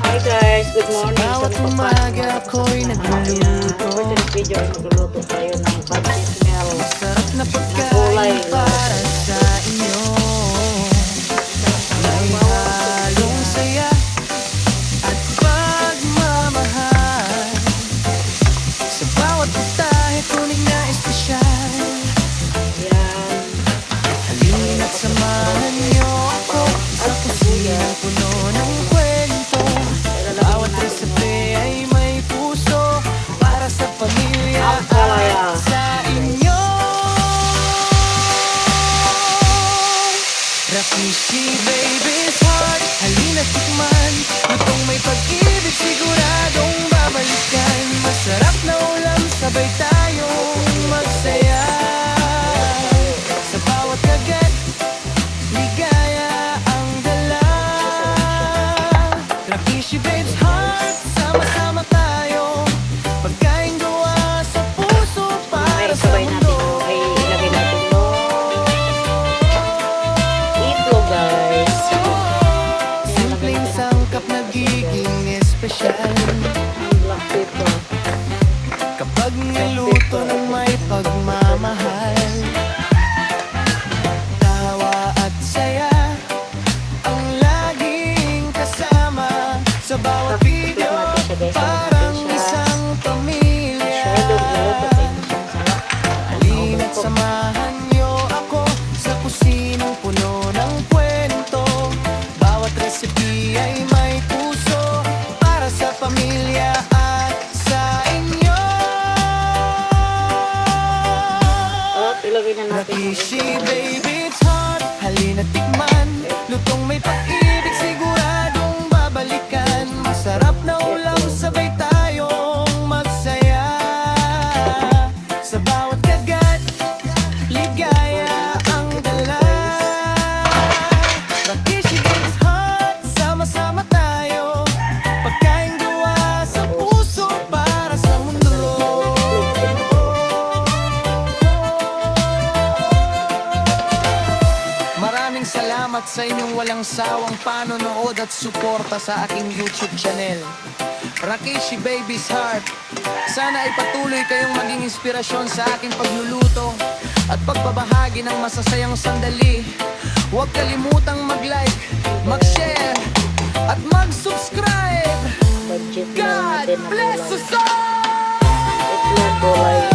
Hi guys, good morning. Bawat umaga ako'y nagluluto. For today's video ay magluluto tayo ng budget meal Sarap na kulay. pagkain para sa inyo. May halong saya at pagmamahal. Sa bawat putahe tunig na espesyal. Yan. Halina't samahan niyo ako sa kusinang puno ng kwento. Bawat recipe ay may puso para sa pamilya Ang palaya. at sa inyo. Rakishi baby's heart, halina't tikman. Lutong may pag-ibig, siguradong babalikan. Masarap na ulam, sabay tayong magsaya. Sa bawat kagat, ligaya ang dala. Rakishi baby's heart, sama-sama tayo. Pagkain gawa sa puso para Ay, sa sabay natin. mundo. Ay, ilagay natin yung itlog guys. Simpleng sangkap nagiging espesyal Ang black pepper. kapag niluto ng may pagmamahal. Tawa at saya ang laging kasama sa bawat video. Parang isang pamilya. Shadow niluto tayo ng sarap. Halina't samahan niyo ako sa kusinang puno ng kwento. Bawat recipe ay may puso para sa pamilya at sa inyo. At ilagay na natin yung Rakishi baby's heart, halina't tikman. Lutong may pag-ibig, siguradong babalikan. Masarap na ulam, sabay tayong magsaya. Sa bawat kagat, ligaya ang dala. Rakishi baby's heart, sama-sama tayo. Pagkain gawa sa puso para sa mundo. Maraming salamat sa inyong walang sawang panonood at suporta sa aking YouTube channel, Rakishi Baby's Heart. Sana ay patuloy kayong maging inspirasyon sa aking pagluluto at pagbabahagi ng masasayang sandali. Huwag kalimutang mag-like, mag-share at mag-subscribe. budget meal God natin na bless kulay. us all! Itlog, gulay.